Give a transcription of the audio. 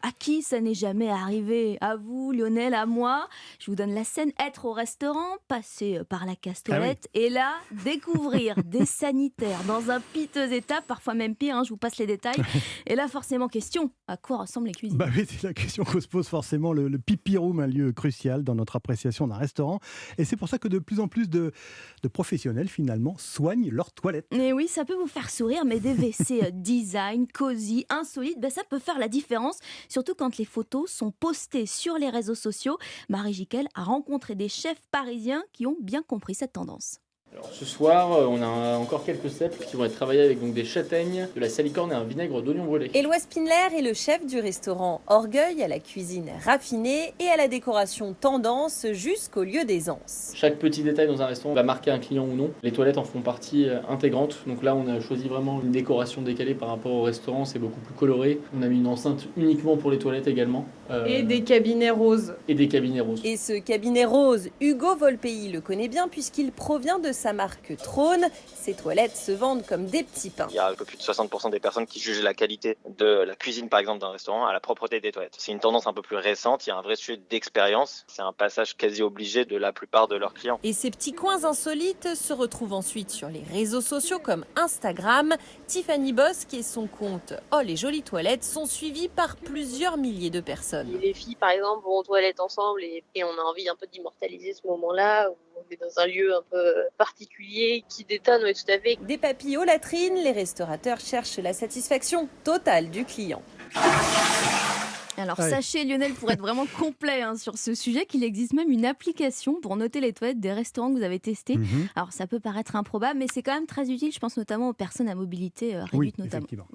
À qui ça n'est jamais arrivé? À vous, Lionel, à moi? Je vous donne la scène. Être au restaurant, passer par la Ah oui. casse-toilette et là, découvrir des sanitaires dans un piteux état, parfois même pire, je vous passe les détails. Et là, forcément, question, à quoi ressemblent les Bah cuisines? oui, c'est la question qu'on se pose forcément. Le pipi room, un lieu crucial dans notre appréciation d'un restaurant. Et c'est pour ça que de plus en plus de professionnels, finalement, soignent leurs toilettes. Et oui, ça peut vous faire sourire, mais des WC design, cosy, insolites, ça peut faire la différence, surtout quand les photos sont postées sur les réseaux sociaux. Marie Jiquel a rencontré des chefs parisiens qui ont bien compris cette tendance. Alors ce soir, on a encore quelques cèpes qui vont être travaillés avec donc des châtaignes, de la salicorne et un vinaigre d'oignon brûlé. Éloi Spindler est le chef du restaurant Orgueil, à la cuisine raffinée et à la décoration tendance jusqu'au lieu d'aisance. Chaque petit détail dans un restaurant va marquer un client ou non. Les toilettes en font partie intégrante. Donc là, on a choisi vraiment une décoration décalée par rapport au restaurant. C'est beaucoup plus coloré. On a mis une enceinte uniquement pour les toilettes également. Et des cabinets roses. Et des cabinets roses. Et ce cabinet rose, Hugo Volpey le connaît bien puisqu'il provient de sa marque Trône. Ses toilettes se vendent comme des petits pains. Il y a un peu plus de 60% des personnes qui jugent la qualité de la cuisine, par exemple, d'un restaurant à la propreté des toilettes. C'est une tendance un peu plus récente, il y a un vrai sujet d'expérience. C'est un passage quasi obligé de la plupart de leurs clients. Et ces petits coins insolites se retrouvent ensuite sur les réseaux sociaux comme Instagram. Tiffany Bosque et son compte Oh les jolies toilettes sont suivis par plusieurs milliers de personnes. Les filles, par exemple, vont aux toilettes ensemble et on a envie un peu d'immortaliser ce moment-là où on est dans un lieu un peu particulier qui détonne, oui, tout à fait. Des papilles aux latrines, les restaurateurs cherchent la satisfaction totale du client. Alors Ouais. sachez, Lionel, pour être vraiment complet sur ce sujet, qu'il existe même une application pour noter les toilettes des restaurants que vous avez testés. Mhm. Alors ça peut paraître improbable, mais c'est quand même très utile, je pense notamment aux personnes à mobilité Oui, réduite notamment. effectivement.